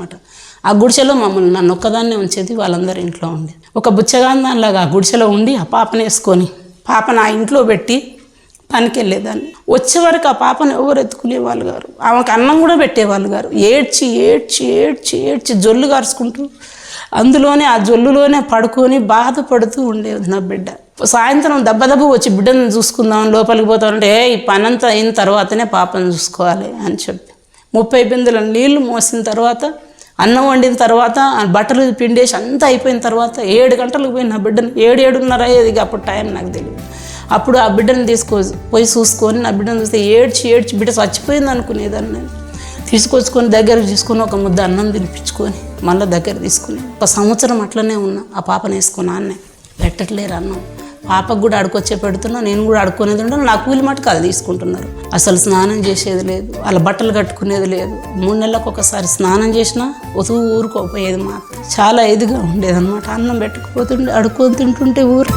అనమాట. ఆ గుడిసెలో మమ్మల్ని నన్ను ఒక్కదాన్నే ఉంచేది, వాళ్ళందరూ ఇంట్లో ఉండి. ఒక బుచ్చగాందాన్లాగా ఆ గుడిసెలో ఉండి ఆ పాపను వేసుకొని పాపను ఆ ఇంట్లో పెట్టి పనికి వెళ్ళేదాన్ని. వచ్చే వరకు ఆ పాపను ఎవరు ఎత్తుకునేవాళ్ళు గారు, ఆమెకు అన్నం కూడా పెట్టేవాళ్ళు గారు. ఏడ్చి ఏడ్చి ఏడ్చి ఏడ్చి జొల్లు గారుచుకుంటూ అందులోనే ఆ జొల్లులోనే పడుకొని బాధపడుతూ ఉండేది నా బిడ్డ. సాయంత్రం దెబ్బ వచ్చి బిడ్డను చూసుకుందాం లోపలికి పోతామంటే ఈ పనంతా అయిన తర్వాతనే పాపను చూసుకోవాలి అని చెప్పి 30 బిందెల నీళ్లు మోసిన తర్వాత, అన్నం వండిన తర్వాత, బట్టలు పిండేసి అంతా అయిపోయిన తర్వాత 7 గంటలకు పోయి నా బిడ్డను 7:30 అయ్యేది. అప్పుడు టైం నాకు తెలియదు. అప్పుడు ఆ బిడ్డను పోయి చూసుకొని నా బిడ్డను చూస్తే ఏడ్చి ఏడ్చి బిడ్డ చచ్చిపోయింది అనుకునేదాన్ని. నేను తీసుకొచ్చుకొని దగ్గరకు తీసుకొని ఒక ముద్ద అన్నం తినిపించుకొని మళ్ళీ దగ్గర తీసుకుని 1 సంవత్సరం అట్లనే ఉన్నా. ఆ పాపను వేసుకున్నా అన్నే పెట్టట్లేరు అన్నం. పాపకు కూడా అడుకొచ్చే పెడుతున్నా, నేను కూడా అడుక్కునేది ఉంటాను. నా కూలి మటుకు అది తీసుకుంటున్నారు. అసలు స్నానం చేసేది లేదు, వాళ్ళ బట్టలు కట్టుకునేది లేదు. 3 నెలలకు ఒకసారి స్నానం చేసినా ఊరుకోపోయేది. మా చాలా ఇదిగా ఉండేదన్నమాట. అన్నం పెట్టకపోతుండే అడుక్కొని తింటుంటే ఊరు